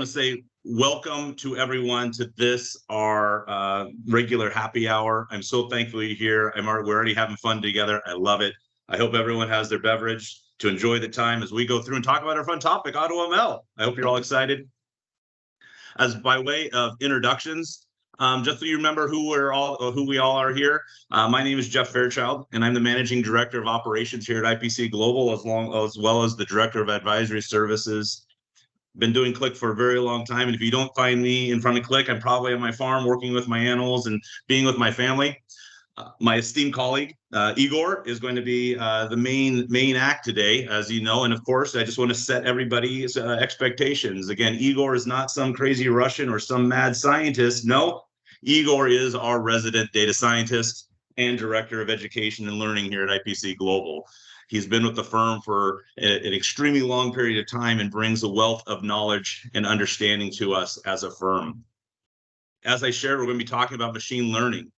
to say welcome to everyone to this, our regular happy hour. I'm so thankful you're here. We're already having fun together. I love it. I hope everyone has their beverage to enjoy the time as we go through and talk about our fun topic, AutoML. I hope you're all excited. As by way of introductions, just so you remember who we all are here. My name is Jeff Fairchild, and I'm the Managing Director of Operations here at IPC Global, as well as the Director of Advisory Services. Been doing Qlik for a very long time, and if you don't find me in front of Qlik, I'm probably on my farm working with my animals and being with my family. My esteemed colleague, Igor, is going to be the main act today, as you know. And of course, I just want to set everybody's expectations. Again, Igor is not some crazy Russian or some mad scientist. No, Igor is our resident data scientist and Director of Education and Learning here at IPC Global. He's been with the firm for an extremely long period of time and brings a wealth of knowledge and understanding to us as a firm. As I shared, we're going to be talking about machine learning.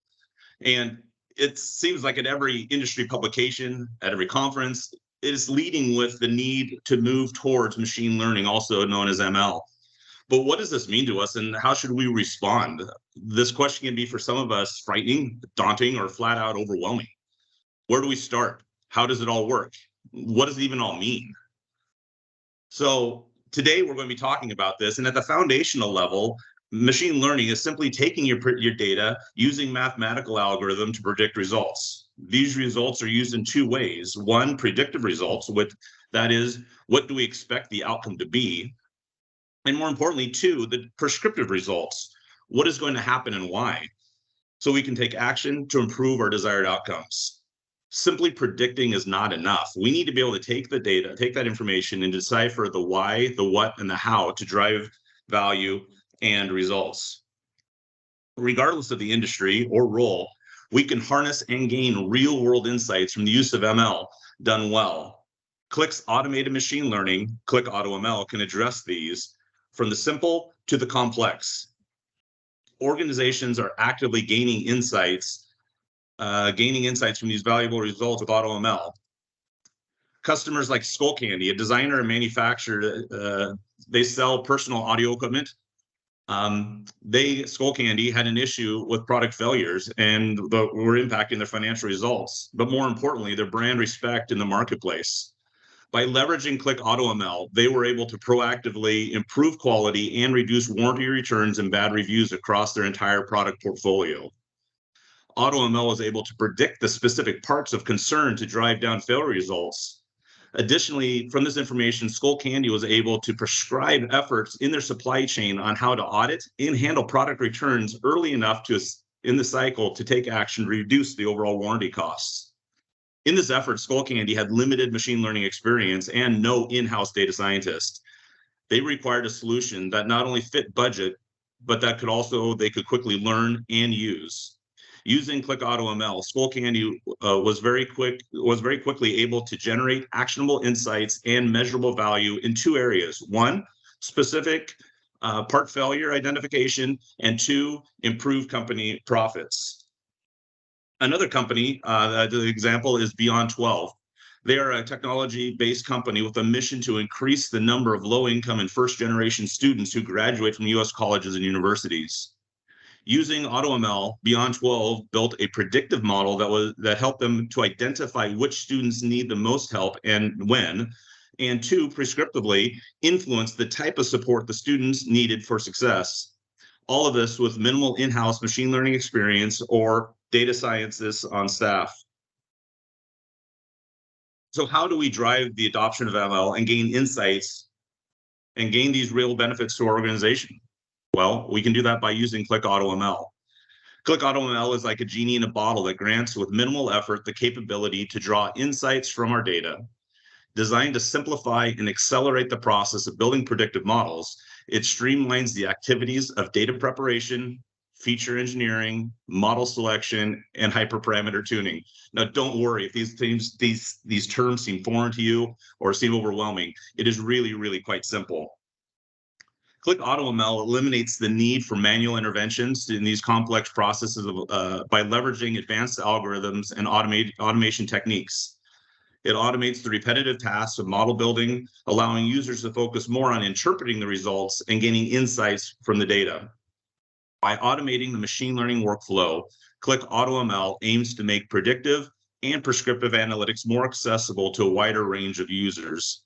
And it seems like at every industry publication, at every conference, it is leading with the need to move towards machine learning, also known as ML. But what does this mean to us, and how should we respond? This question can be for some of us frightening, daunting, or flat out overwhelming. Where do we start? How does it all work? What does it even all mean? So today we're going to be talking about this, and at the foundational level, machine learning is simply taking your data, using mathematical algorithm to predict results. These results are used in two ways. One, predictive results, that is, what do we expect the outcome to be? And more importantly, two, the prescriptive results. What is going to happen and why? So we can take action to improve our desired outcomes. Simply predicting is not enough. We need to be able to take the data, take that information, and decipher the why, the what, and the how to drive value and results. Regardless of the industry or role, we can harness and gain real-world insights from the use of ML done well. Qlik's automated machine learning, Qlik AutoML, can address these from the simple to the complex. Organizations are actively gaining insights from these valuable results with AutoML. Customers like Skullcandy, a designer and manufacturer, they sell personal audio equipment. Skullcandy had an issue with product failures and were impacting their financial results, but more importantly, their brand respect in the marketplace. By leveraging Qlik AutoML, they were able to proactively improve quality and reduce warranty returns and bad reviews across their entire product portfolio. AutoML was able to predict the specific parts of concern to drive down failure results. Additionally, from this information, Skullcandy was able to prescribe efforts in their supply chain on how to audit and handle product returns early enough in the cycle to take action to reduce the overall warranty costs. In this effort, Skullcandy had limited machine learning experience and no in-house data scientist. They required a solution that not only fit budget, but that they could quickly learn and use. Using Qlik AutoML, Skullcandy was very quickly able to generate actionable insights and measurable value in two areas. One, specific part failure identification, and two, improved company profits. Another company, the example is Beyond 12. They are a technology-based company with a mission to increase the number of low-income and first-generation students who graduate from U.S. colleges and universities. Using AutoML, Beyond 12 built a predictive model that helped them to identify which students need the most help and when, and two, prescriptively influence the type of support the students needed for success. All of this with minimal in-house machine learning experience or data scientists on staff. So how do we drive the adoption of ML and gain insights and gain these real benefits to our organization? Well, we can do that by using Qlik AutoML. Qlik AutoML is like a genie in a bottle that grants with minimal effort the capability to draw insights from our data. Designed to simplify and accelerate the process of building predictive models, it streamlines the activities of data preparation, feature engineering, model selection, and hyperparameter tuning. Now, don't worry if these terms seem foreign to you or seem overwhelming. It is really, really quite simple. Qlik AutoML eliminates the need for manual interventions in these complex processes by leveraging advanced algorithms and automation techniques. It automates the repetitive tasks of model building, allowing users to focus more on interpreting the results and gaining insights from the data. By automating the machine learning workflow, Qlik AutoML aims to make predictive and prescriptive analytics more accessible to a wider range of users,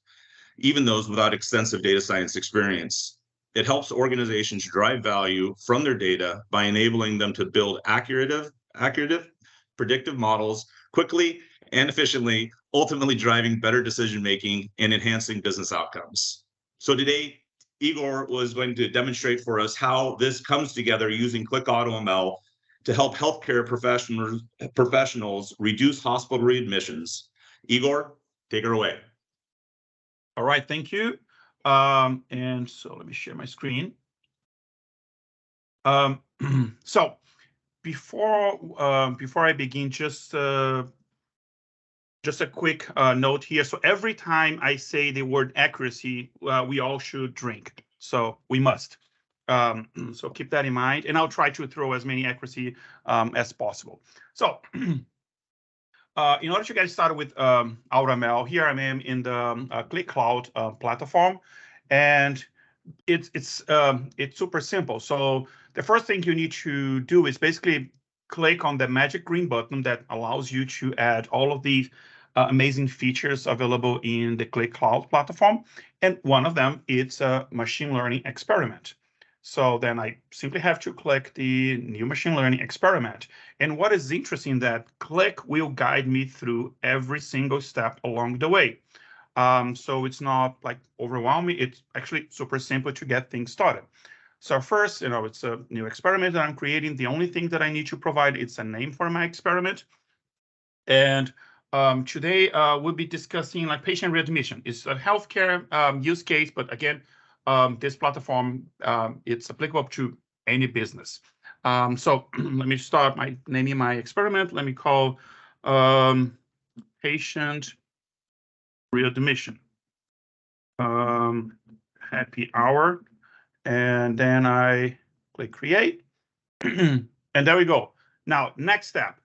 even those without extensive data science experience. It helps organizations drive value from their data by enabling them to build accurate, predictive models quickly and efficiently, ultimately driving better decision-making and enhancing business outcomes. So today, Igor was going to demonstrate for us how this comes together using Qlik AutoML to help healthcare professionals reduce hospital readmissions. Igor, take her away. All right, thank you. And so let me share my screen. So before I begin, just a quick note here. So every time I say the word accuracy, we all should drink. So we must. So keep that in mind, and I'll try to throw as many accuracy as possible. So in order to get started with AutoML, here I am in the Qlik Cloud platform, and it's super simple. So the first thing you need to do is basically click on the magic green button that allows you to add all of these amazing features available in the Qlik Cloud platform, and one of them is a machine learning experiment. So then I simply have to click the new machine learning experiment. And what is interesting that Qlik will guide me through every single step along the way. So it's not like overwhelming. It's actually super simple to get things started. So first, it's a new experiment that I'm creating. The only thing that I need to provide is a name for my experiment. And today we'll be discussing like patient readmission. It's a healthcare use case, but again, this platform, it's applicable to any business. So let me start by naming my experiment. Let me call patient readmission happy hour. And then I click create. And there we go. Now, next step,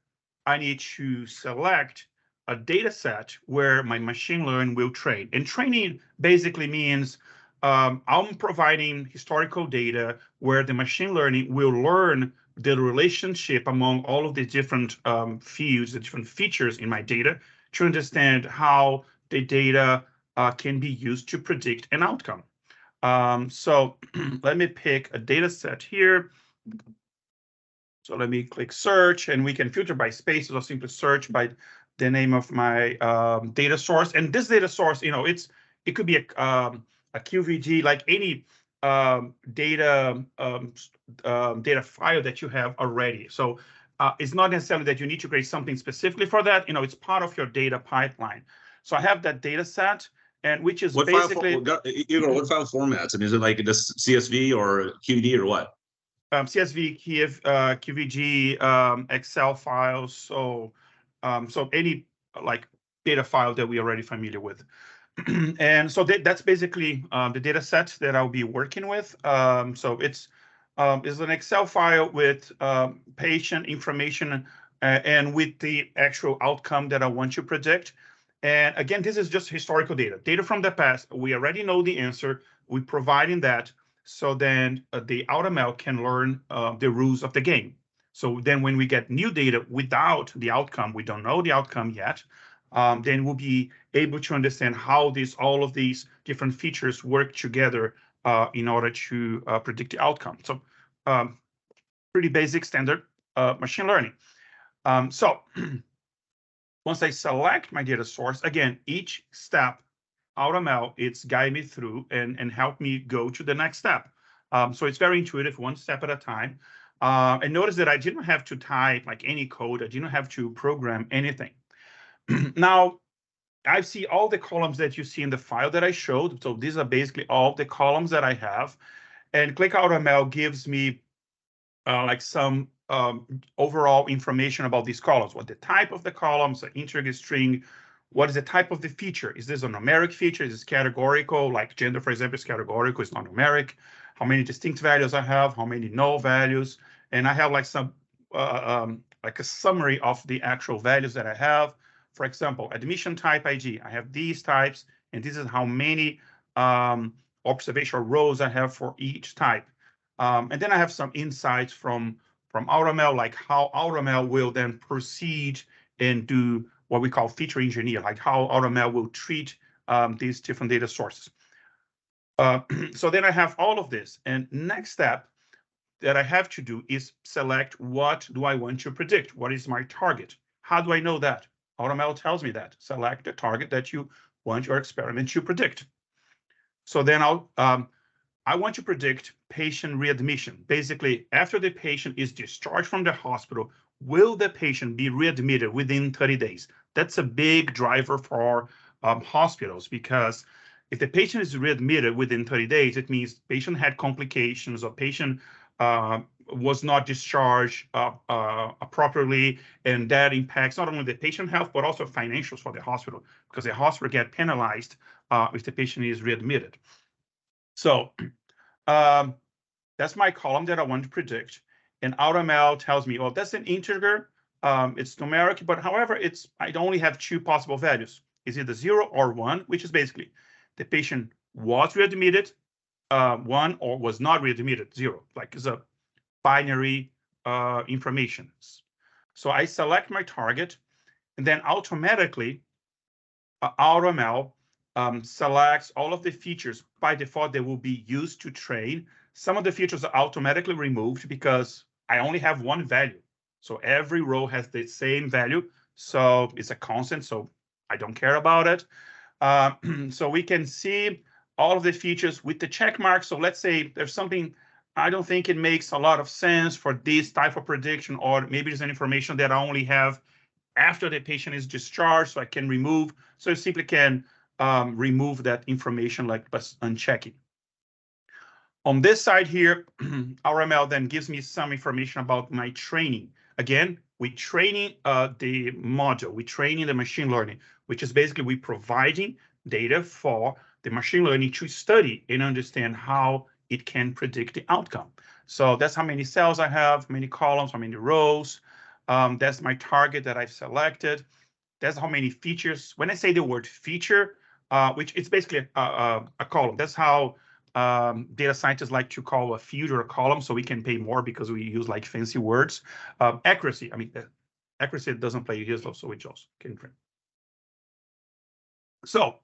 I need to select a data set where my machine learning will train. And training basically means I'm providing historical data where the machine learning will learn the relationship among all of the different fields, the different features in my data to understand how the data can be used to predict an outcome. So let me pick a data set here. So let me click search, and we can filter by spaces or simply search by the name of my data source. And this data source, it could be a QVG, like any data file that you have already. So it's not necessarily that you need to create something specifically for that. It's part of your data pipeline. So I have that data set, and which is basically what file formats? I mean, is it like this CSV or QD or what? CSV, QVG, Excel files. So any like data file that we're already familiar with. And so that's basically the data set that I'll be working with. So it's an Excel file with patient information and with the actual outcome that I want to predict. And again, this is just historical data from the past. We already know the answer. We're providing that. So then the AutoML can learn the rules of the game. So then when we get new data without the outcome, we don't know the outcome yet, then we'll be able to understand how all of these different features work together in order to predict the outcome. So pretty basic standard machine learning. So once I select my data source, again, each step AutoML, it's guide me through and help me go to the next step. So it's very intuitive, one step at a time. And notice that I didn't have to type like any code. I didn't have to program anything. Now, I see all the columns that you see in the file that I showed. So these are basically all the columns that I have. And Qlik AutoML gives me like some overall information about these columns. What the type of the columns, the integer, string, what is the type of the feature? Is this a numeric feature? Is this categorical? Like gender, for example, is categorical, it's not numeric. How many distinct values I have? How many null values? And I have like some like a summary of the actual values that I have for example, admission type IG. I have these types, and this is how many observational rows I have for each type. And then I have some insights from AutoML, like how AutoML will then proceed and do what we call feature engineer, like how AutoML will treat these different data sources. So then I have all of this. And next step that I have to do is select what do I want to predict? What is my target? How do I know that? AutoML tells me that. Select the target that you want your experiment to predict. So then I want to predict patient readmission. Basically, after the patient is discharged from the hospital, will the patient be readmitted within 30 days? That's a big driver for hospitals, because if the patient is readmitted within 30 days, it means patient had complications or patient was not discharged properly, and that impacts not only the patient health, but also financials for the hospital, because the hospital get penalized if the patient is readmitted. So that's my column that I want to predict. And AutoML tells me, oh, that's an integer. It's numeric, but however, I only have two possible values. It's either 0 or 1, which is basically the patient was readmitted, 1, or was not readmitted, 0. Like it's a binary information. So I select my target, and then automatically AutoML selects all of the features by default that will be used to train. Some of the features are automatically removed because I only have one value. So every row has the same value. So it's a constant, so I don't care about it. So we can see all of the features with the check mark. So let's say there's something I don't think it makes a lot of sense for this type of prediction, or maybe there's an information that I only have after the patient is discharged, so I can remove. So you simply can remove that information like by unchecking. On this side here, AutoML then gives me some information about my training. Again, we training the module, we training the machine learning, which is basically we providing data for the machine learning to study and understand how it can predict the outcome. So that's how many cells I have, how many columns, how many rows. That's my target that I've selected. That's how many features. When I say the word feature, which it's basically a column. That's how data scientists like to call a field or a column, so we can pay more because we use like fancy words. Accuracy, I mean, accuracy doesn't play here, so we just can print. So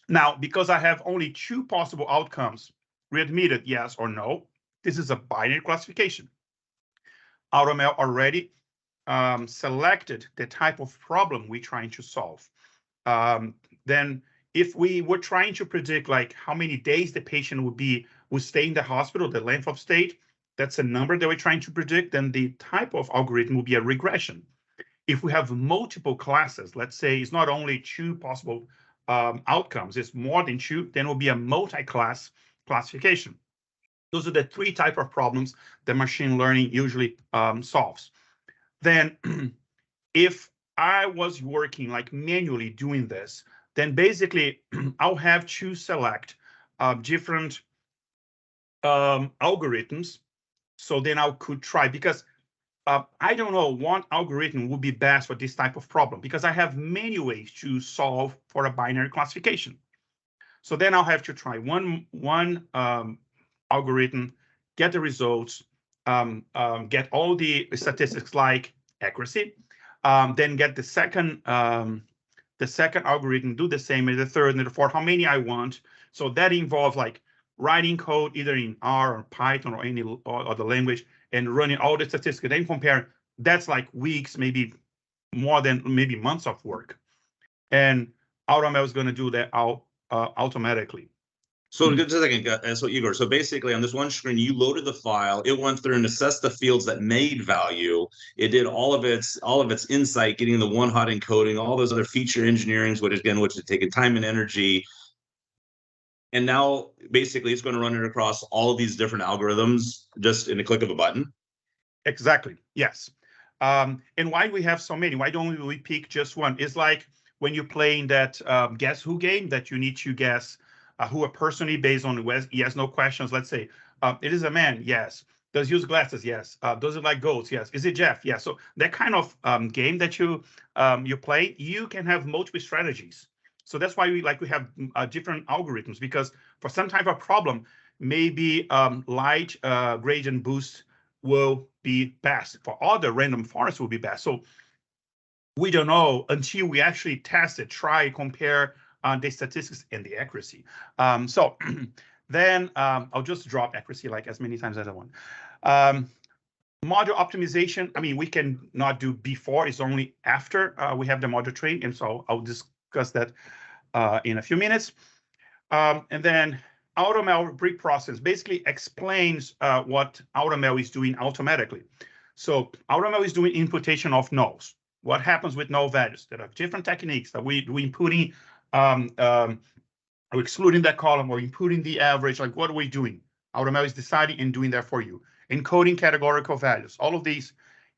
now, because I have only two possible outcomes, readmitted, yes or no, this is a binary classification. AutoML already selected the type of problem we're trying to solve. Then if we were trying to predict like how many days the patient would stay in the hospital, the length of stay, that's a number that we're trying to predict, then the type of algorithm will be a regression. If we have multiple classes, let's say it's not only two possible outcomes, it's more than two, then it will be a multi-class classification. Those are the three types of problems that machine learning usually solves. Then if I was working like manually doing this, then basically I'll have to select different algorithms. So then I could try, because I don't know what algorithm would be best for this type of problem, because I have many ways to solve for a binary classification. So then I'll have to try one algorithm, get the results, get all the statistics like accuracy, then get the second algorithm, do the same, and the third and the fourth, how many I want. So that involves like writing code either in R or Python or any other language and running all the statistics, then compare. That's like weeks, maybe more than maybe months of work. And AutoML is going to do that automatically. So just a second, so Igor, so basically on this one screen, you loaded the file, it went through and assessed the fields that made value. It did all of its insight, getting the one hot encoding, all those other feature engineerings, which is taking time and energy. And now basically it's going to run it across all of these different algorithms just in a click of a button. Exactly, yes. And why do we have so many? Why don't we pick just one? It's like when you're playing that Guess Who game that you need to guess who a person is based on yes, no questions. Let's say, it is a man, yes. Does he use glasses? Yes. Does it like goats? Yes. Is it Jeff? Yeah. So that kind of game that you play, you can have multiple strategies. So that's why we have different algorithms, because for some type of problem, maybe light gradient boost will be best. For other, random forest will be best. So we don't know until we actually test it, try, compare the statistics and the accuracy. So then I'll just drop accuracy like as many times as I want. Module optimization, I mean, we can not do before, it's only after we have the module trained, and so I'll discuss that in a few minutes. And then AutoML brick process basically explains what AutoML is doing automatically. So AutoML is doing imputation of nulls. What happens with null values? There are different techniques that we inputting, or excluding that column, or inputting the average. Like, what are we doing? AutoML is deciding and doing that for you. Encoding categorical values. All of these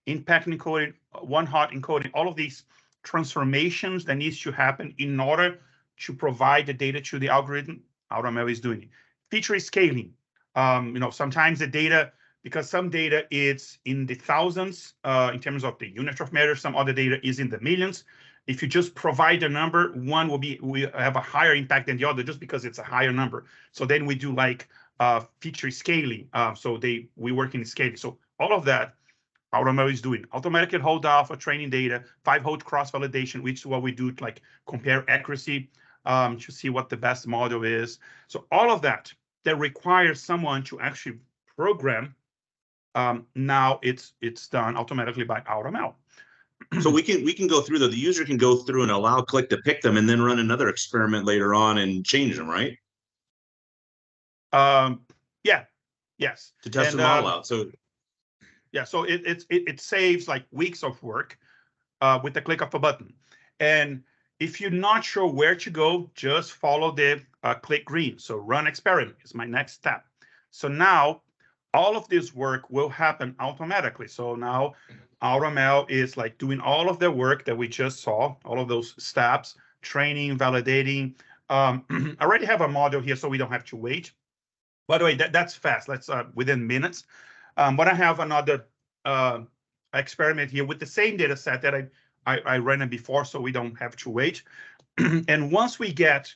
impact encoding, one-hot encoding, all of these transformations that needs to happen in order to provide the data to the algorithm, AutoML is doing it. Feature scaling. Sometimes the data, because some data is in the thousands in terms of the unit of measure, some other data is in the millions. If you just provide a number, one will have a higher impact than the other just because it's a higher number. So then we do like feature scaling. We work in scaling. So all of that, AutoML is doing. Automatic hold off for training data, 5-hole cross validation, which is what we do to like compare accuracy to see what the best model is. So all of that requires someone to actually program. Now it's done automatically by AutoML. So we can go through the user can go through and allow Qlik to pick them and then run another experiment later on and change them, right? Yeah, yes. To test the model out. So yeah, so it saves like weeks of work with the click of a button. And if you're not sure where to go, just follow the Qlik green. So run experiment is my next step. So now all of this work will happen automatically. So now AutoML is like doing all of the work that we just saw, all of those steps, training, validating. I already have a model here, so we don't have to wait. By the way, that's fast. That's within minutes. But I have another experiment here with the same data set that I ran it before, so we don't have to wait. And once we get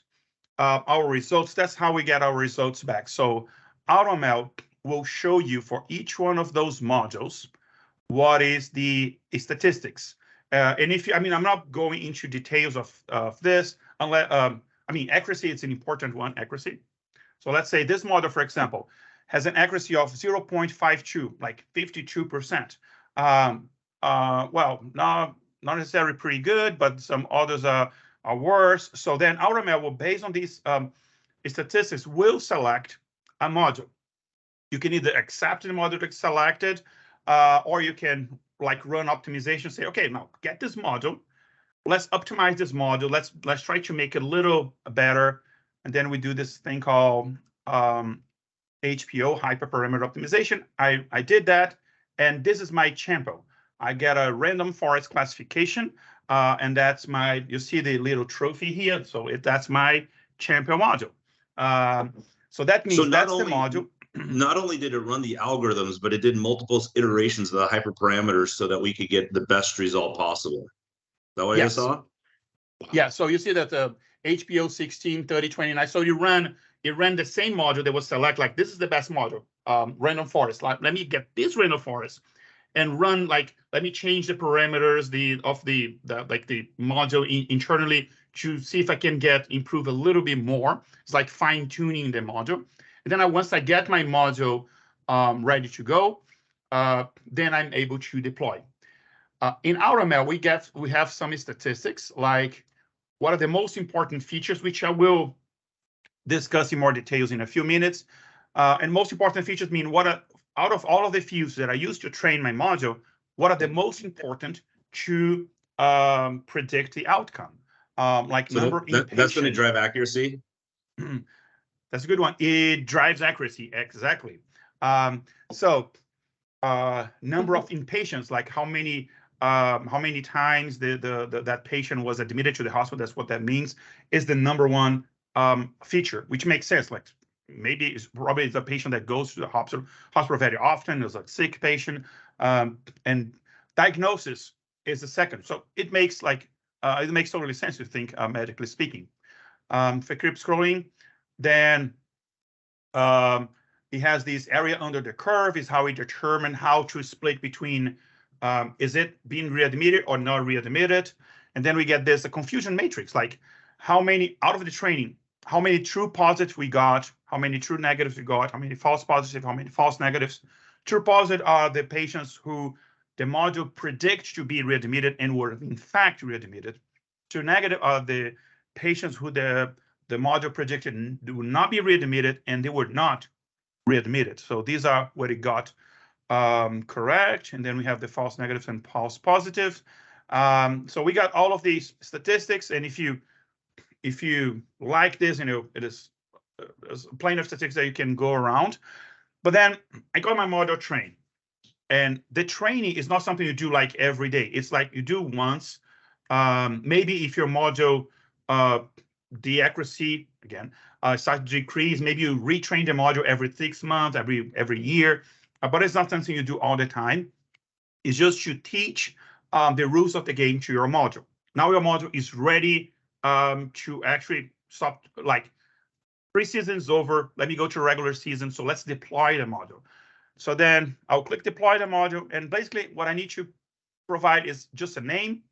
our results, that's how we get our results back. So AutoML will show you for each one of those modules what is the statistics. And I'm not going into details of this, unless, accuracy, it's an important one, accuracy. So let's say this model, for example, has an accuracy of 0.52, like 52%. Well, not necessarily pretty good, but some others are worse. So then AutoML will, based on these statistics, will select a module. You can either accept the module that's selected, or you can like run optimization, say, okay, now get this module, let's optimize this module, let's try to make it a little better. And then we do this thing called HPO, hyperparameter optimization. I did that, and this is my champo. I get a random forest classification, and that's you see the little trophy here. So that's my champo module. So that means that's the module. Not only did it run the algorithms, but it did multiple iterations of the hyperparameters so that we could get the best result possible. Is that what you saw? Yeah, so you see that the HPO 16, 30, 29. So it ran the same module that was select, like this is the best module, random forest. Like, let me get this random forest and run, like, let me change the parameters of the module internally to see if I can improve a little bit more. It's like fine tuning the module. And then once I get my module ready to go, then I'm able to deploy. In AutoML, we have some statistics, like what are the most important features, which I will discuss in more details in a few minutes. And most important features mean out of all of the fields that I use to train my module, what are the most important to predict the outcome? Like so number of that's going to drive accuracy. That's a good one. It drives accuracy, exactly. So number of inpatients, like how many times that patient was admitted to the hospital, that's what that means, is the number one feature, which makes sense. Like maybe it's probably the patient that goes to the hospital very often, is a sick patient, and diagnosis is the second. So it makes totally sense to think medically speaking. If I keep scrolling, then it has this area under the curve is how we determine how to split between is it being readmitted or not readmitted. And then we get this a confusion matrix, like how many out of the training, how many true positives we got, how many true negatives we got, how many false positives, how many false negatives. True positive are the patients who the module predicts to be readmitted and were in fact readmitted. True negative are the patients who the module predicted would not be readmitted and they were not readmitted. So these are what it got correct. And then we have the false negatives and false positives. So we got all of these statistics. And if you like this, it is plenty of statistics that you can go around. But then I got my model trained. And the training is not something you do like every day. It's like you do once. Maybe if your module, the accuracy, again, starts to decrease, maybe you retrain the module every 6 months, every year. But it's not something you do all the time. It's just to teach the rules of the game to your module. Now your module is ready to actually stop, like preseason is over. Let me go to regular season. So let's deploy the module. So then I'll click deploy the module. And basically what I need to provide is just a name.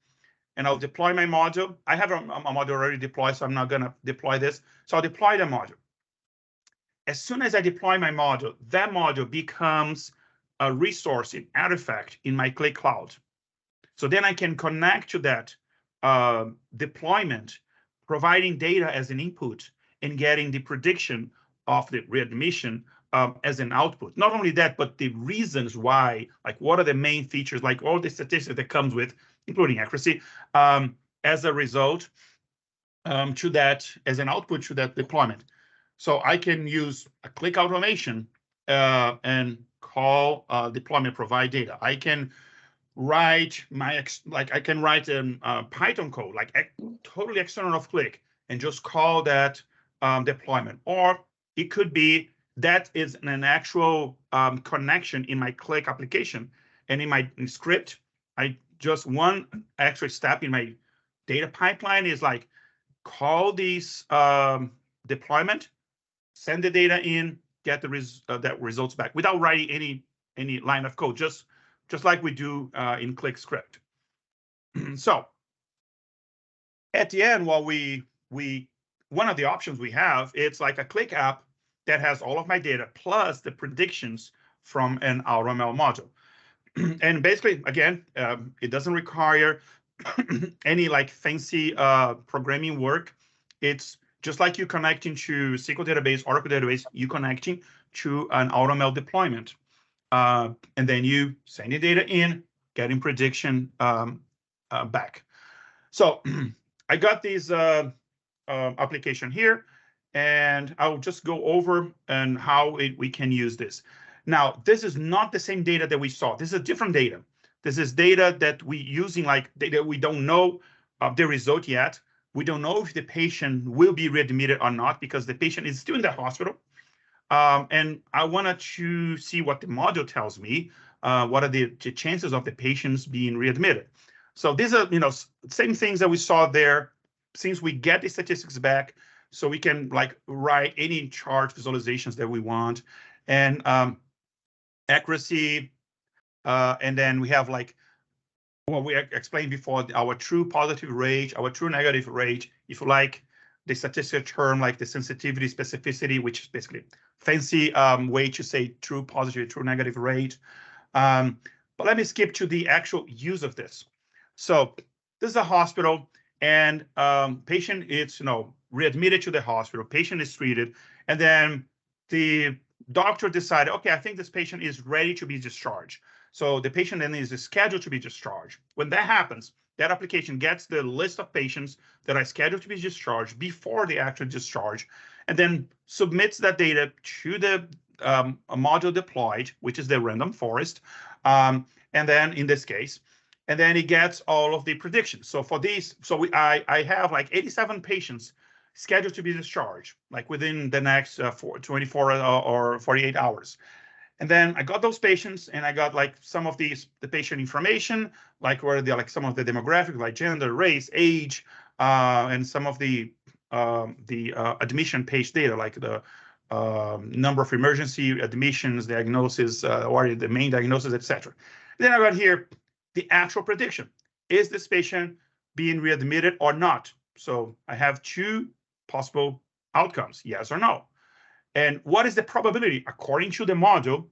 And I'll deploy my module. I have a module already deployed, so I'm not going to deploy this. So I'll deploy the module. As soon as I deploy my module, that module becomes a resource, an artifact in my Qlik Cloud. So then I can connect to that deployment, providing data as an input and getting the prediction of the readmission as an output. Not only that, but the reasons why, like what are the main features, like all the statistics that comes with, including accuracy, as a result to that, as an output to that deployment. So I can use a Qlik automation and call deployment provide data. I can write I can write a Python code, like totally external of Qlik, and just call that deployment. Or it could be that is an actual connection in my Qlik application. And in my script, just one extra step in my data pipeline is like call these deployment, send the data in, get the that results back without writing any line of code, just like we do in Qlik script. So at the end, while one of the options we have, it's like a Qlik app that has all of my data plus the predictions from an AutoML module. And basically, again, it doesn't require any like fancy programming work. It's just like you connecting to SQL database, Oracle database, you connecting to an AutoML deployment. And then you send the data in, getting prediction back. So I got these application here, and I'll just go over and how we can use this. Now, this is not the same data that we saw. This is a different data. This is data that we using like data we don't know the result yet. We don't know if the patient will be readmitted or not because the patient is still in the hospital. And I wanted to see what the module tells me. What are the chances of the patients being readmitted? So these are, same things that we saw there. Since we get the statistics back, so we can like write any chart visualizations that we want, and accuracy, and then we have like what we explained before, our true positive rate, our true negative rate, if you like the statistical term like the sensitivity, specificity, which is basically fancy way to say true positive, true negative rate. But let me skip to the actual use of this. So this is a hospital, and patient is readmitted to the hospital. Patient is treated, and then the doctor decided, okay, I think this patient is ready to be discharged. So the patient then is scheduled to be discharged. When that happens, that application gets the list of patients that are scheduled to be discharged before the actual discharge, and then submits that data to the module deployed, which is the random forest, and then in this case, and then it gets all of the predictions. So for these, I have like 87 patients scheduled to be discharged, like within the next 24 or 48 hours. And then I got those patients, and I got like some of the patient information, like where they like some of the demographics, like gender, race, age, and some of the admission page data, like the number of emergency admissions, diagnosis, or the main diagnosis, etc. Then I got here the actual prediction. Is this patient being readmitted or not? So I have two possible outcomes, yes or no. And what is the probability, according to the model,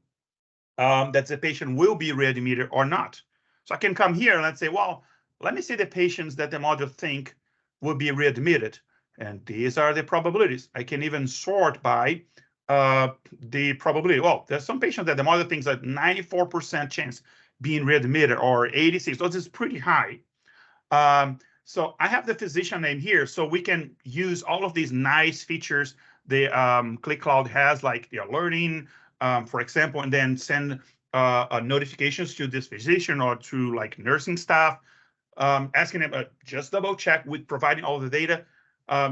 that the patient will be readmitted or not? So I can come here and let's say, well, let me see the patients that the model think will be readmitted. And these are the probabilities. I can even sort by the probability. Well, there's some patients that the model thinks that 94% chance being readmitted or 86. So this is pretty high. So I have the physician name here, so we can use all of these nice features the Qlik Cloud has, like the alerting, for example, and then send notifications to this physician or to like nursing staff, asking them just double check with providing all the data.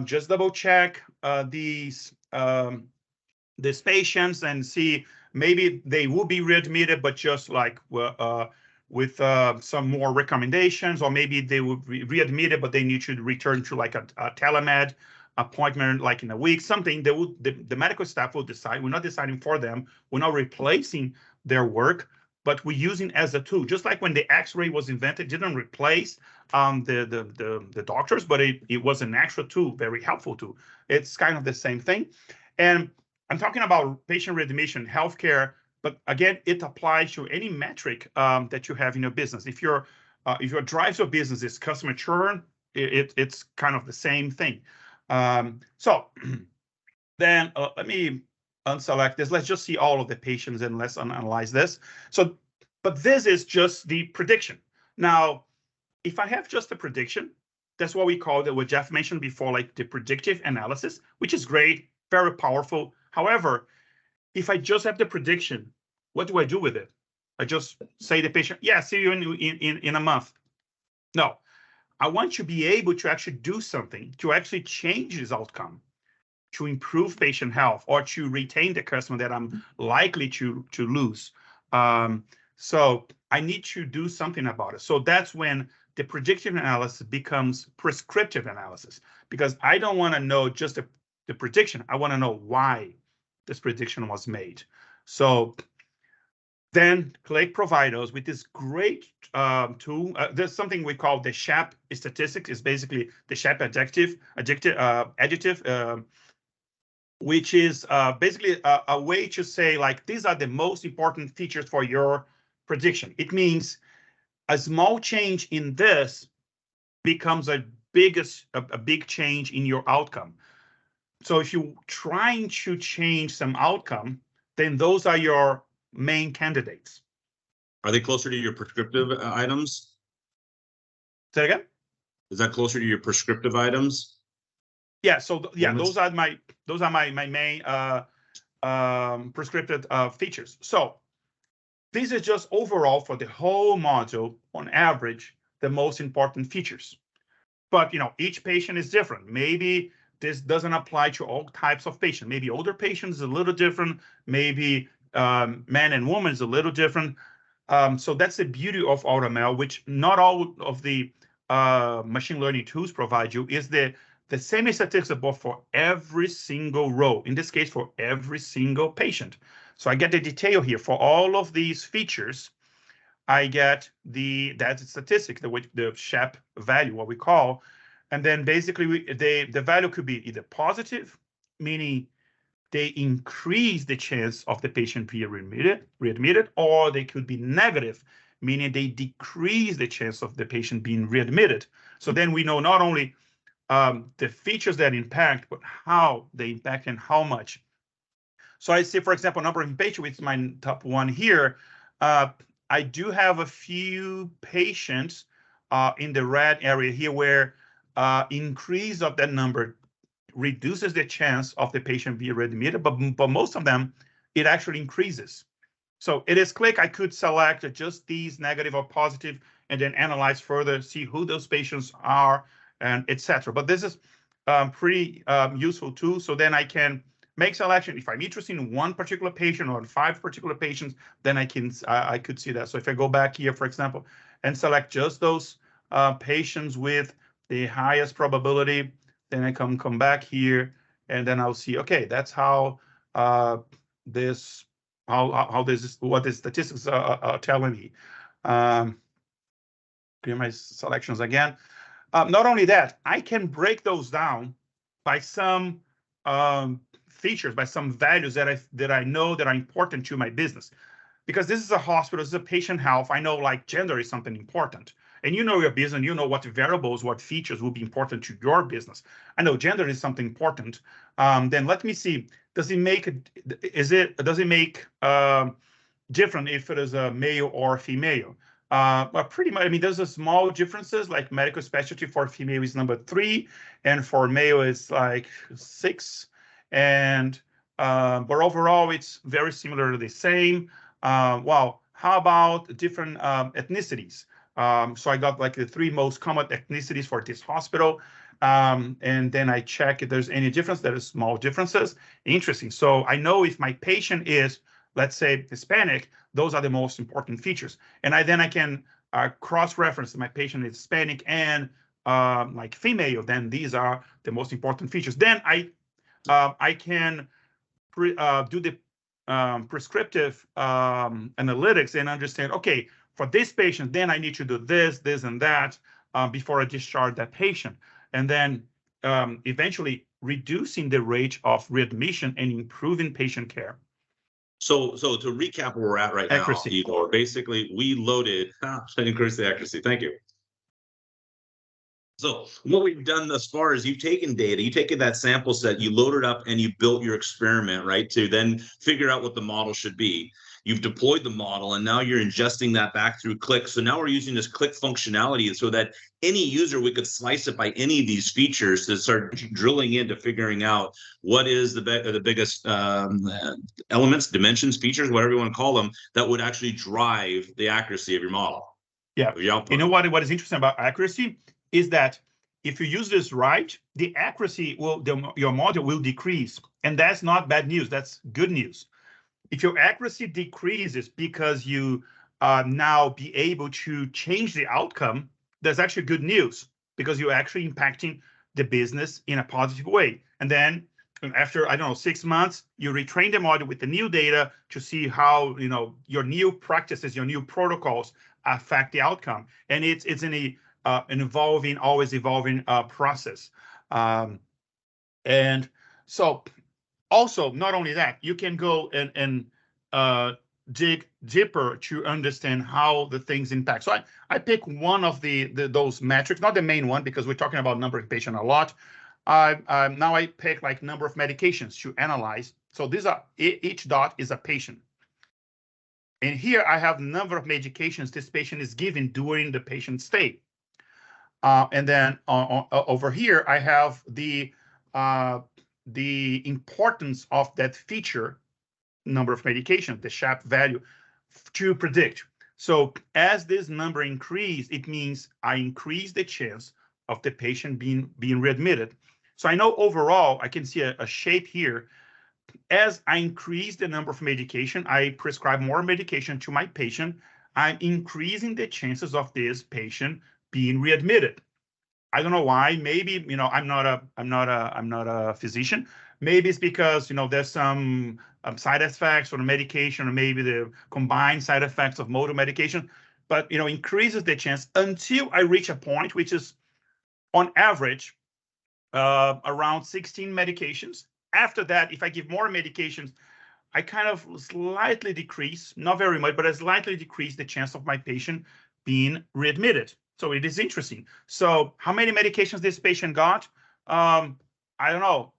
Just double check these patients and see maybe they will be readmitted, but just like with some more recommendations, or maybe they will be readmitted, but they need to return to like a telemed appointment, like in a week, something that the medical staff will decide. We're not deciding for them. We're not replacing their work, but we're using as a tool. Just like when the X-ray was invented, it didn't replace the doctors, but it was an actual tool, very helpful tool. It's kind of the same thing. And I'm talking about patient readmission, healthcare, but again, it applies to any metric that you have in your business. If your drives your business is customer churn, it's kind of the same thing. So then let me unselect this. Let's just see all of the patients and let's analyze this. So, but this is just the prediction. Now, if I have just the prediction, that's what we call what Jeff mentioned before, like the predictive analysis, which is great, very powerful. However, if I just have the prediction, what do I do with it? I just say to the patient, yeah, see you in a month. No, I want to be able to actually do something to actually change this outcome, to improve patient health, or to retain the customer that I'm likely to lose. So I need to do something about it. So that's when the predictive analysis becomes prescriptive analysis, because I don't want to know just the prediction. I want to know why this prediction was made. So then Qlik provides us with this great tool. There's something we call the SHAP statistics. It's basically the SHAP adjective, which is basically a way to say, like, these are the most important features for your prediction. It means a small change in this becomes a big change in your outcome. So if you're trying to change some outcome, then those are your main candidates. Are they closer to your prescriptive items? Say again? Is that closer to your prescriptive items? Yeah. So yeah, those are my main prescriptive features. So this is just overall for the whole module, on average, the most important features. But each patient is different. Maybe this doesn't apply to all types of patients. Maybe older patients is a little different. Maybe men and women is a little different. So that's the beauty of AutoML, which not all of the machine learning tools provide you, is the same statistics for every single row. In this case, for every single patient. So I get the detail here for all of these features. I get that statistic, the SHAP value, what we call. And then basically the value could be either positive, meaning they increase the chance of the patient being readmitted, or they could be negative, meaning they decrease the chance of the patient being readmitted. So then we know not only the features that impact, but how they impact and how much. So I say, for example, number of patients, which is my top one here. I do have a few patients in the red area here where increase of that number reduces the chance of the patient being readmitted, but most of them, it actually increases. So it is Qlik. I could select just these negative or positive and then analyze further, see who those patients are, and etc. But this is pretty useful too. So then I can make selection. If I'm interested in one particular patient or 5 particular patients, then I could see that. So if I go back here, for example, and select just those patients with the highest probability, then I come back here, and then I'll see, okay, that's how this is what the statistics are telling me. Clear my selections again. Not only that, I can break those down by some features, by some values that I know that are important to my business. Because this is a hospital, this is a patient health. I know like gender is something important. And you know your business, you know what variables, what features will be important to your business. I know gender is something important. Then let me see, does it make different if it is a male or female? But pretty much, I mean, there's a small differences, like medical specialty for female is number 3, and for male it's like 6. And but overall, it's very similar to the same. Well, how about different ethnicities? So I got like the 3 most common ethnicities for this hospital. And then I check if there's any difference. There is small differences. Interesting. So I know if my patient is, let's say, Hispanic, those are the most important features. And then I can cross-reference my patient is Hispanic and like female, then these are the most important features. Then I can do the prescriptive analytics and understand, okay, for this patient, then I need to do this, this, and that before I discharge that patient. And then eventually reducing the rate of readmission and improving patient care. So to recap where we're at right now, Igor, basically we loaded, increase the accuracy. Thank you. So what we've done thus far is you've taken data, you've taken that sample set, you loaded up and you built your experiment, right? To then figure out what the model should be. You've deployed the model and now you're ingesting that back through Qlik. So now we're using this Qlik functionality so that any user, we could slice it by any of these features to start drilling into figuring out what is the biggest elements, dimensions, features, whatever you want to call them, that would actually drive the accuracy of your model. Yeah, you know what is interesting about accuracy is that if you use this right, the accuracy your model will decrease. And that's not bad news, that's good news. If your accuracy decreases because you now be able to change the outcome, that's actually good news because you're actually impacting the business in a positive way. And then after, I don't know, 6 months, you retrain the model with the new data to see how, you know, your new practices, your new protocols affect the outcome. And it's in an evolving, always evolving process. And so also, not only that, you can go and dig deeper to understand how the things impact. So I pick one of those metrics, not the main one, because we're talking about number of patients a lot. Now I pick like number of medications to analyze. So these are, each dot is a patient. And here I have number of medications this patient is given during the patient stay. And then over here, I have the importance of that feature, number of medications, the SHAP value, to predict. So as this number increase, it means I increase the chance of the patient being readmitted. So I know overall, I can see a shape here. As I increase the number of medication, I prescribe more medication to my patient, I'm increasing the chances of this patient being readmitted. I don't know why. Maybe, you know, I'm not a physician. Maybe it's because, you know, there's some side effects from the medication, or maybe the combined side effects of multiple medication. But, you know, increases the chance until I reach a point which is, on average, around 16 medications. After that, if I give more medications, I kind of slightly decrease, not very much, but I slightly decrease the chance of my patient being readmitted. So it is interesting. So how many medications this patient got? I don't know,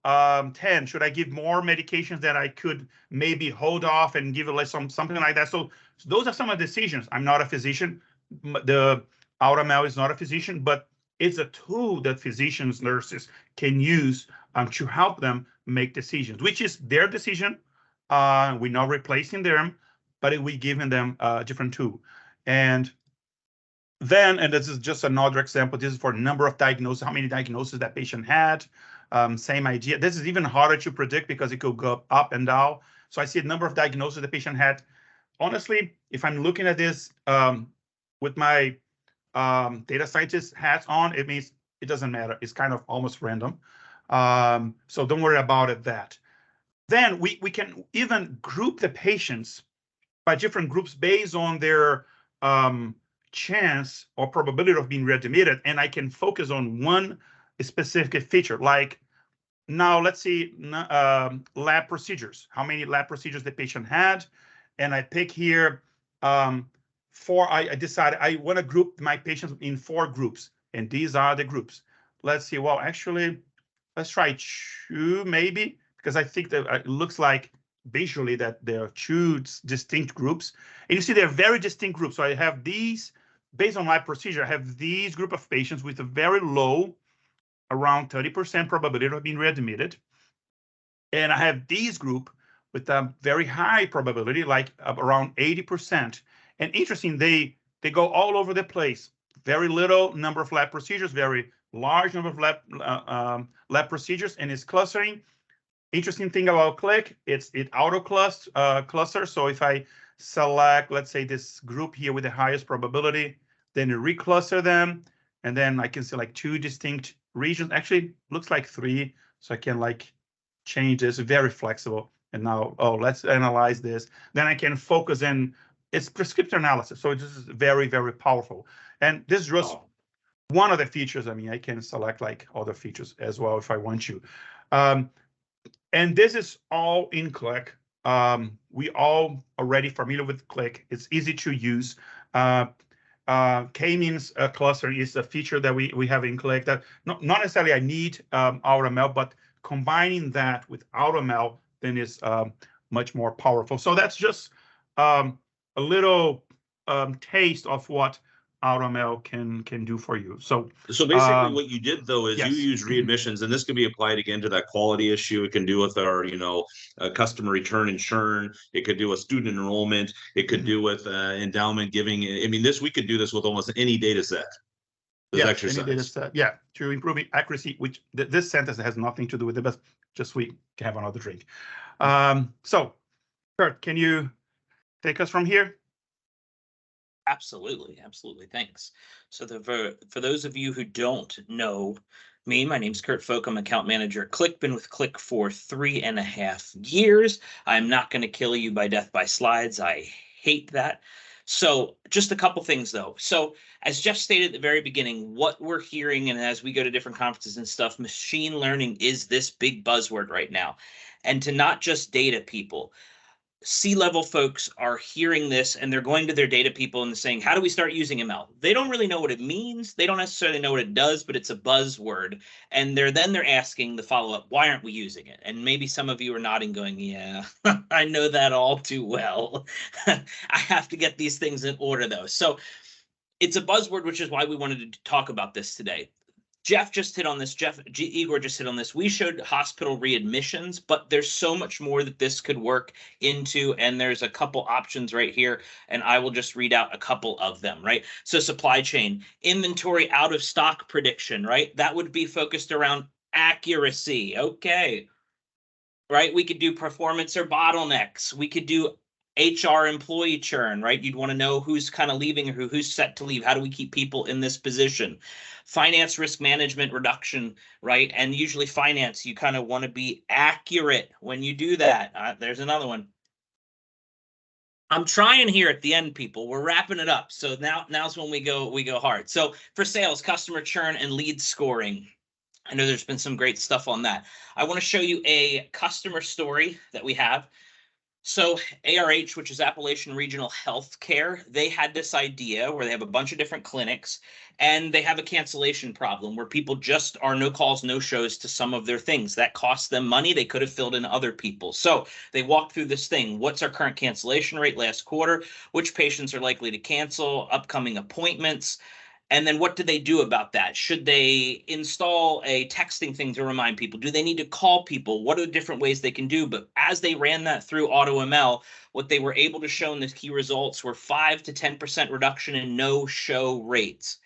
10. Should I give more medications that I could maybe hold off and give it something like that? So those are some of the decisions. I'm not a physician. The AutoML is not a physician, but it's a tool that physicians, nurses can use to help them make decisions, which is their decision. We're not replacing them, but we're giving them a different tool. And then, and this is just another example, this is for number of diagnoses, how many diagnoses that patient had. Same idea. This is even harder to predict because it could go up and down. So I see a number of diagnoses the patient had. Honestly, if I'm looking at this with my data scientist hats on, it means it doesn't matter. It's kind of almost random. So don't worry about it. Then we can even group the patients by different groups based on their chance or probability of being readmitted, and I can focus on one specific feature. Like now, let's see lab procedures. How many lab procedures the patient had, and I pick here four. I decided I want to group my patients in 4 groups, and these are the groups. Let's see. Well, actually, let's try 2 maybe, because I think that it looks like visually that there are 2 distinct groups, and you see they're very distinct groups. So I have these based on my procedure. I have these group of patients with a very low, around 30% probability of being readmitted, and I have these group with a very high probability, like around 80%. And interesting, they go all over the place. Very little number of lab procedures, very large number of lab procedures, and it's clustering. Interesting thing about Qlik, it auto cluster. So if I select, let's say, this group here with the highest probability, then you recluster them, and then I can select 2 distinct regions. Actually, looks like 3, so I can like change this. Very flexible. And now, oh, let's analyze this. Then I can focus in. It's prescriptive analysis, so this is very, very powerful. And this is just one of the features. I mean, I can select like other features as well if I want to. And this is all in Qlik. We all already familiar with Qlik. It's easy to use. K-means cluster is a feature that we have in Qlik that not necessarily I need AutoML, but combining that with AutoML then is much more powerful. So that's just a little taste of what AutoML can do for you. So basically what you did though is yes, you use readmissions, and this can be applied again to that quality issue. It can do with our customer return and churn. It could do with student enrollment. It could do with endowment giving. I mean, we could do this with almost any data set. Yeah, any data set. Yeah, to improving accuracy, which this sentence has nothing to do with it, but just we can have another drink. So Kurt, can you take us from here? Absolutely. Thanks. So for those of you who don't know me, my name's Kurt Folk. I'm account manager at Qlik. Been with Qlik for 3.5 years. I'm not going to kill you by death by slides. I hate that. So just a couple things though. So as Jeff stated at the very beginning, what we're hearing, and as we go to different conferences and stuff, machine learning is this big buzzword right now. And to not just data people, C-level folks are hearing this and they're going to their data people and saying, how do we start using ML? They don't really know what it means. They don't necessarily know what it does, but it's a buzzword. And they're asking the follow-up, why aren't we using it? And maybe some of you are nodding going, yeah, I know that all too well. I have to get these things in order though. So it's a buzzword, which is why we wanted to talk about this today. Jeff just hit on this. Igor just hit on this. We showed hospital readmissions, but there's so much more that this could work into, and there's a couple options right here, and I will just read out a couple of them, right? So supply chain, inventory out of stock prediction, right? That would be focused around accuracy. Okay, right? We could do performance or bottlenecks. We could do HR employee churn, right? You'd want to know who's kind of leaving or who's set to leave. How do we keep people in this position? Finance risk management reduction, right? And usually finance, you kind of want to be accurate when you do that. There's another one. I'm trying here at the end, people. We're wrapping it up. So now's when we go hard. So for sales, customer churn and lead scoring. I know there's been some great stuff on that. I want to show you a customer story that we have. So ARH, which is Appalachian Regional Healthcare, they had this idea where they have a bunch of different clinics and they have a cancellation problem where people just are no calls, no shows to some of their things. That costs them money. They could have filled in other people. So they walk through this thing. What's our current cancellation rate last quarter? Which patients are likely to cancel? Upcoming appointments? And then what do they do about that? Should they install a texting thing to remind people? Do they need to call people? What are the different ways they can do? But as they ran that through AutoML, what they were able to show in the key results were 5 to 10% reduction in no-show rates.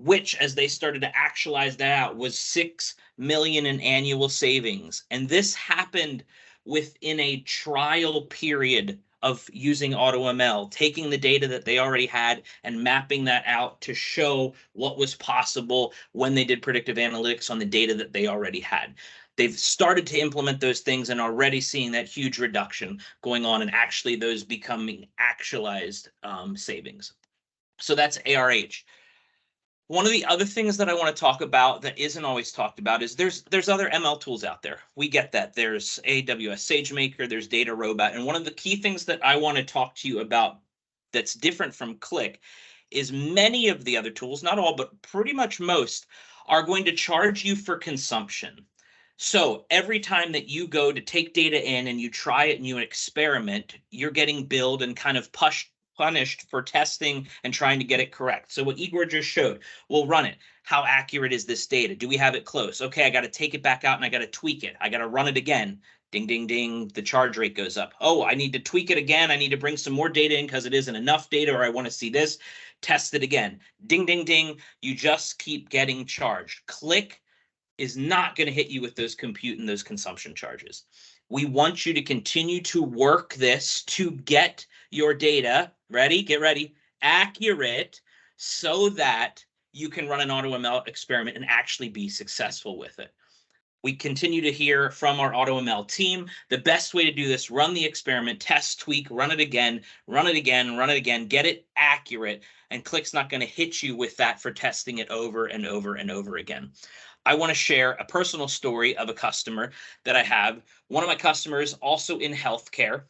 which, as they started to actualize that out, was 6 million in annual savings. And this happened within a trial period of using AutoML, taking the data that they already had and mapping that out to show what was possible when they did predictive analytics on the data that they already had. They've started to implement those things and already seeing that huge reduction going on, and actually those becoming actualized savings. So that's ARH. One of the other things that I want to talk about that isn't always talked about is there's other ML tools out there. We get that. There's AWS SageMaker, there's Data Robot. And one of the key things that I want to talk to you about that's different from Qlik is many of the other tools, not all, but pretty much most, are going to charge you for consumption. So every time that you go to take data in and you try it and you experiment, you're getting billed and kind of punished for testing and trying to get it correct. So what Igor just showed, we'll run it. How accurate is this data? Do we have it close? Okay, I got to take it back out and I got to tweak it. I got to run it again. Ding, ding, ding. The charge rate goes up. Oh, I need to tweak it again. I need to bring some more data in because it isn't enough data, or I want to see this. Test it again. Ding, ding, ding. You just keep getting charged. Qlik is not going to hit you with those compute and those consumption charges. We want you to continue to work this to get your data, ready, get ready, accurate, so that you can run an AutoML experiment and actually be successful with it. We continue to hear from our AutoML team, the best way to do this, run the experiment, test, tweak, run it again, run it again, run it again, get it accurate, and Qlik's not going to hit you with that for testing it over and over and over again. I want to share a personal story of a customer that I have. One of my customers, also in healthcare,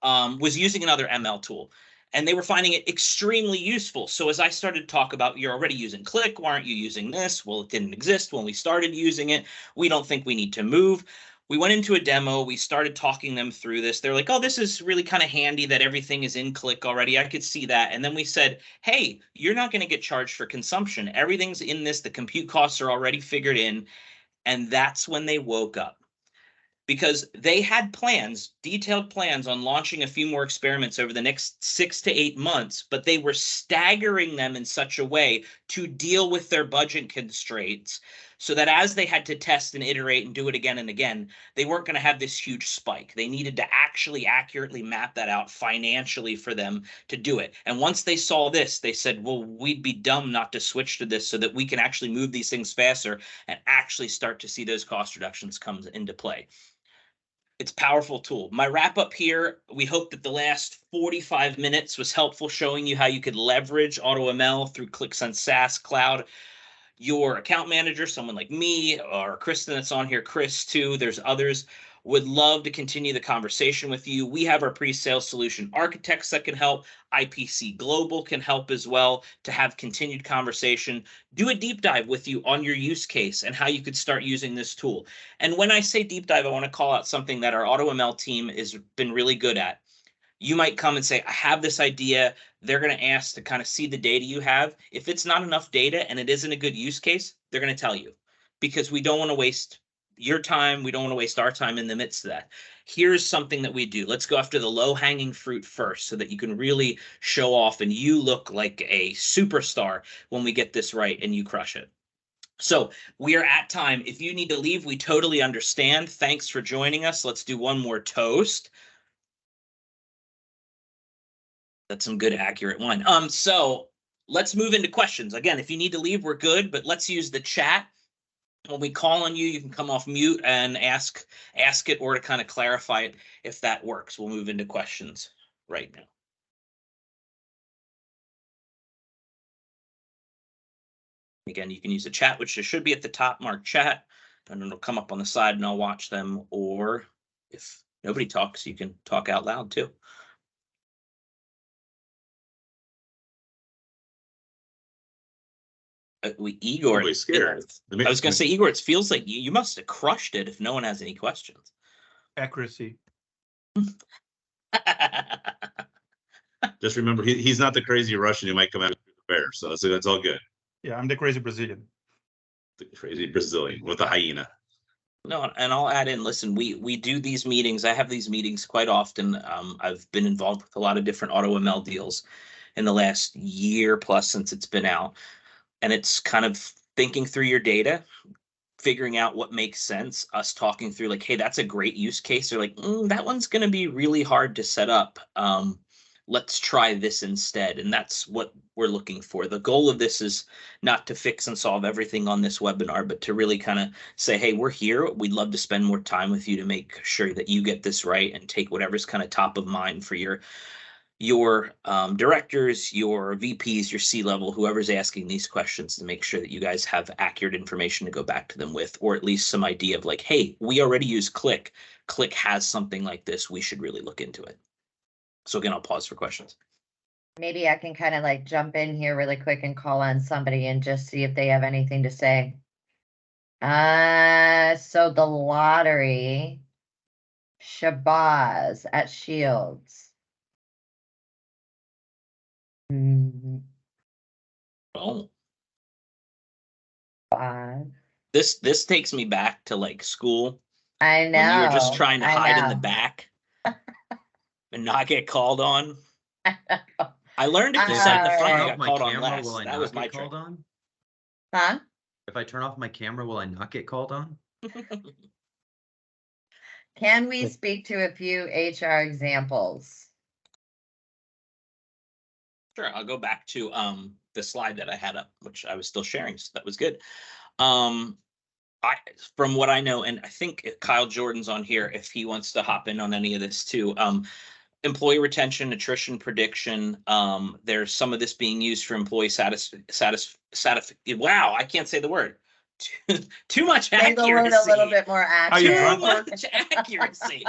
was using another ML tool, and they were finding it extremely useful. So as I started to talk about, you're already using Qlik, why aren't you using this? Well, it didn't exist when we started using it. We don't think we need to move. We went into a demo. We started talking them through this. They're like, oh, this is really kind of handy that everything is in Qlik already. I could see that. And then we said, hey, you're not going to get charged for consumption. Everything's in this. The compute costs are already figured in. And that's when they woke up, because they had plans, detailed plans on launching a few more experiments over the next 6 to 8 months, but they were staggering them in such a way to deal with their budget constraints, so that as they had to test and iterate and do it again and again, they weren't going to have this huge spike. They needed to actually accurately map that out financially for them to do it. And once they saw this, they said, well, we'd be dumb not to switch to this so that we can actually move these things faster and actually start to see those cost reductions come into play. It's a powerful tool. My wrap up here, we hope that the last 45 minutes was helpful, showing you how you could leverage AutoML through Qlik's SaaS cloud. Your account manager, someone like me, or Kristen that's on here, Chris too, there's others, would love to continue the conversation with you. We have our pre-sales solution architects that can help. IPC Global can help as well to have continued conversation. Do a deep dive with you on your use case and how you could start using this tool. And when I say deep dive, I want to call out something that our AutoML team has been really good at. You might come and say, I have this idea. They're going to ask to kind of see the data you have. If it's not enough data and it isn't a good use case, they're going to tell you, because we don't want to waste your time. We don't want to waste our time in the midst of that. Here's something that we do. Let's go after the low-hanging fruit first so that you can really show off and you look like a superstar when we get this right and you crush it. So we are at time. If you need to leave, we totally understand. Thanks for joining us. Let's do one more toast. That's some good, accurate wine. So let's move into questions. Again, if you need to leave, we're good, but let's use the chat. When we call on you, you can come off mute and ask it, or to kind of clarify it if that works. We'll move into questions right now. Again, you can use the chat, which should be at the top, mark chat, and it'll come up on the side and I'll watch them. Or if nobody talks, you can talk out loud too. Igor, scared. I was going to say, Igor, it feels like you must have crushed it if no one has any questions. Accuracy. Just remember, he's not the crazy Russian who might come out through the bear. So that's all good. Yeah, I'm the crazy Brazilian. The crazy Brazilian with the hyena. No, and I'll add in, listen, we do these meetings. I have these meetings quite often. I've been involved with a lot of different AutoML deals in the last year plus since it's been out. and it's kind of thinking through your data, figuring out what makes sense, us talking through like, hey, that's a great use case, or like, that one's going to be really hard to set up. Let's try this instead. And that's what we're looking for. The goal of this is not to fix and solve everything on this webinar, but to really kind of say, hey, we're here. We'd love to spend more time with you to make sure that you get this right and take whatever's kind of top of mind for your directors, your VPs, your C-level, whoever's asking these questions, to make sure that you guys have accurate information to go back to them with, or at least some idea of like, hey, we already use Qlik. Qlik has something like this. We should really look into it. So again, I'll pause for questions. Maybe I can kind of like jump in here really quick and call on somebody and just see if they have anything to say. So the lottery, Shabazz at Shields. Oh, 5. this takes me back to like school. I know. When you were just trying to I hide in know. the back and not get called on. I know. I learned if you sat in the front, you Alright. got called on last. That was my trick. on? Huh? If I turn off my camera, will I not get called on? Can we speak to a few HR examples? Sure, I'll go back to the slide that I had up, which I was still sharing, so that was good. From what I know, and I think Kyle Jordan's on here if he wants to hop in on any of this too. Employee retention, attrition prediction. There's some of this being used for employee wow, I can't say the word. Too much Make the word accuracy. a little bit more Are you accurate. drunk? Much accuracy.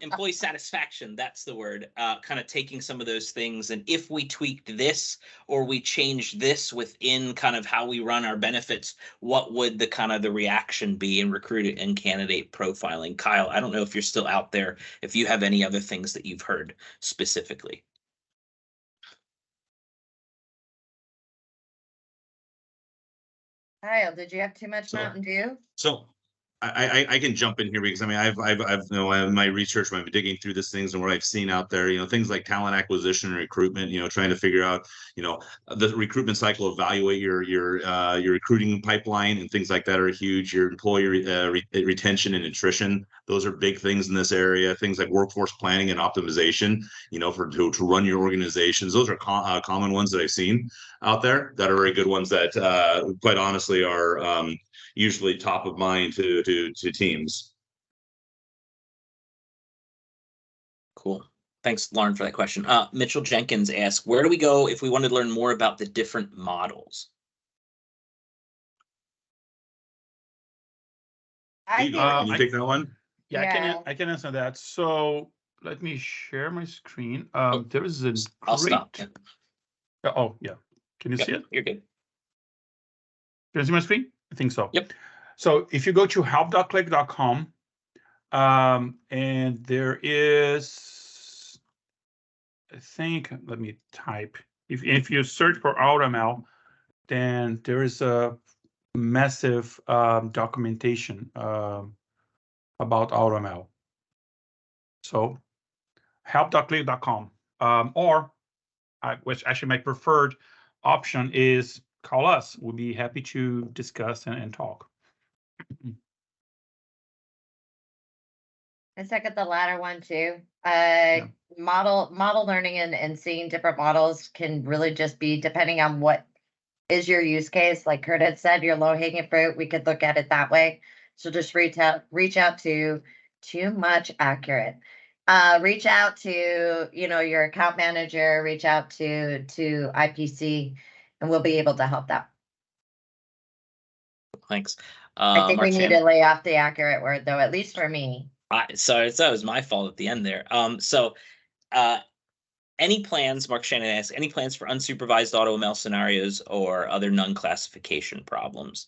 Employee satisfaction, that's the word. Kind of taking some of those things, and if we tweaked this or we changed this within kind of how we run our benefits, what would the kind of the reaction be in recruit and candidate profiling? Kyle, I don't know if you're still out there, if you have any other things that you've heard specifically. Kyle, did you have too much So- Mountain Dew? So I can jump in here because I mean I've you know in my research when I've been digging through these things and what I've seen out there, you know, things like talent acquisition and recruitment, you know, trying to figure out, you know, the recruitment cycle, evaluate your recruiting pipeline and things like that are huge. Your employee retention and attrition, those are big things in this area. Things like workforce planning and optimization, you know, to run your organizations. Those are common ones that I've seen out there that are very good ones that quite honestly are usually top of mind to teams. Cool. Thanks, Lauren, for that question. Mitchell Jenkins asked, where do we go if we wanted to learn more about the different models? I Can think you take that one? Yeah, Yeah. I can answer that. So let me share my screen. There is a I'll stop. great. Oh, yeah. Can you see it? You're good. Can you see my screen? I think so. Yep. So if you go to help.qlik.com, and there is, I think, let me type. If you search for AutoML, then there is a massive documentation about AutoML. So help.qlik.com, or which actually my preferred option is call us. We'll be happy to discuss and talk. I second the latter one too. Model learning and seeing different models can really just be depending on what is your use case. Like Kurt had said, your low hanging fruit, we could look at it that way. So just reach out to too much accurate. Reach out to, you know, your account manager, reach out to IPC, and we'll be able to help that. Thanks. I think we Mark need Shannon. to lay off the accurate word though, at least for me. Sorry, that was my fault at the end there. Any plans, Mark Shannon asks, any plans for unsupervised AutoML scenarios or other non-classification problems?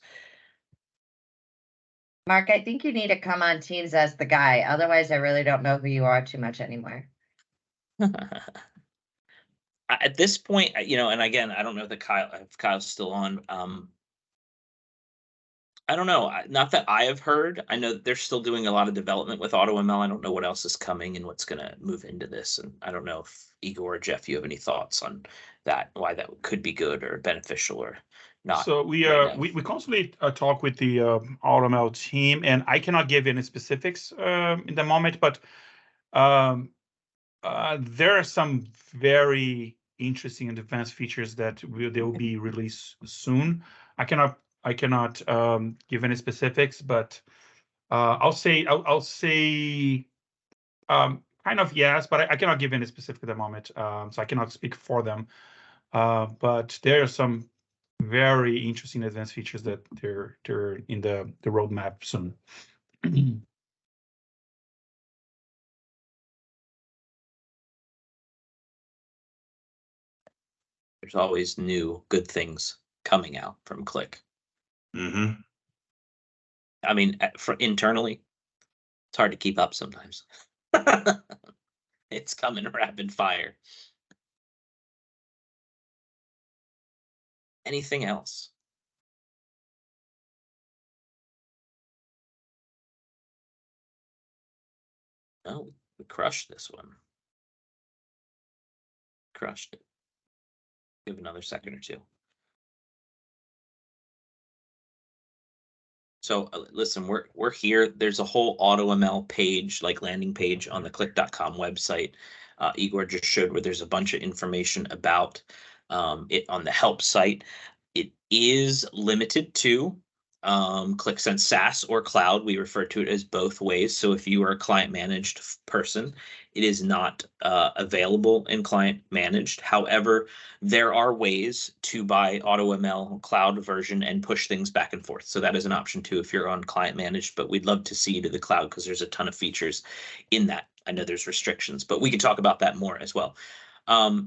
Mark, I think you need to come on Teams as the guy. Otherwise, I really don't know who you are too much anymore. At this point, you know, and again, I don't know if Kyle's still on. I don't know. Not that I have heard. I know that they're still doing a lot of development with AutoML. I don't know what else is coming and what's going to move into this. And I don't know if Igor or Jeff, you have any thoughts on that, why that could be good or beneficial or not. So we right now. we constantly talk with the AutoML team, and I cannot give any specifics in the moment, but there are some very interesting and advanced features that they will be released soon. I cannot give any specifics, but I'll say kind of yes, but I cannot give any specific at the moment, so I cannot speak for them. But there are some very interesting advanced features that they're in the roadmap soon. There's always new good things coming out from Qlik. Mm-hmm. I mean, for internally, it's hard to keep up sometimes. It's coming rapid fire. Anything else? Oh, we crushed this one. Crushed it. Give another second or two. So listen, we're here. There's a whole AutoML page, like landing page on the Qlik.com website. Igor just showed where there's a bunch of information about it on the help site. It is limited to Qlik SaaS or cloud. We refer to it as both ways. So if you are a client managed person, it is not available in client managed. However, there are ways to buy AutoML cloud version and push things back and forth. So that is an option too if you're on client managed, but we'd love to see you to the cloud because there's a ton of features in that. I know there's restrictions, but we can talk about that more as well.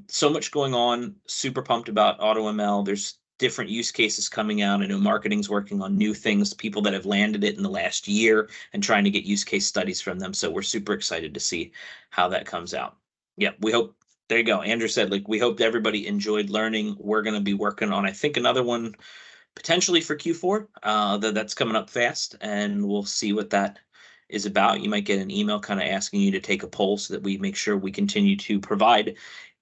So much going on, super pumped about AutoML. There's different use cases coming out. I know marketing's working on new things, people that have landed it in the last year and trying to get use case studies from them. So we're super excited to see how that comes out. Yeah, we hope. There you go. Andrew said, like, we hope everybody enjoyed learning. We're going to be working on, I think, another one potentially for Q4 that's coming up fast, and we'll see what that is about. You might get an email kind of asking you to take a poll so that we make sure we continue to provide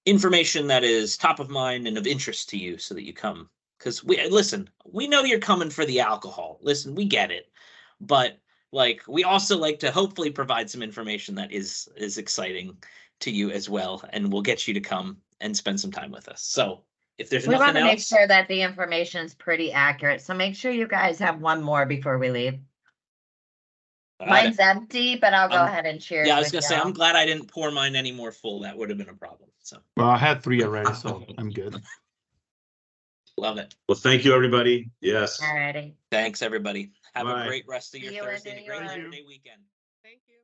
information that is top of mind and of interest to you so that you come. Because we know you're coming for the alcohol. Listen, we get it. But like, we also like to hopefully provide some information that is exciting to you as well. And we'll get you to come and spend some time with us. So if there's We want nothing to make else, sure that the information is pretty accurate. So make sure you guys have one more before we leave. Mine's empty, but I'll go ahead and cheers. yeah, I was going to say, y'all. I'm glad I didn't pour mine any more full. That would have been a problem. So Well, I had 3 already, so I'm good. love it. Well, thank you, everybody. Yes. Alrighty. Thanks, everybody. Have Bye. a great rest of your See you Thursday later, and a great Thank you. Saturday weekend. Thank you.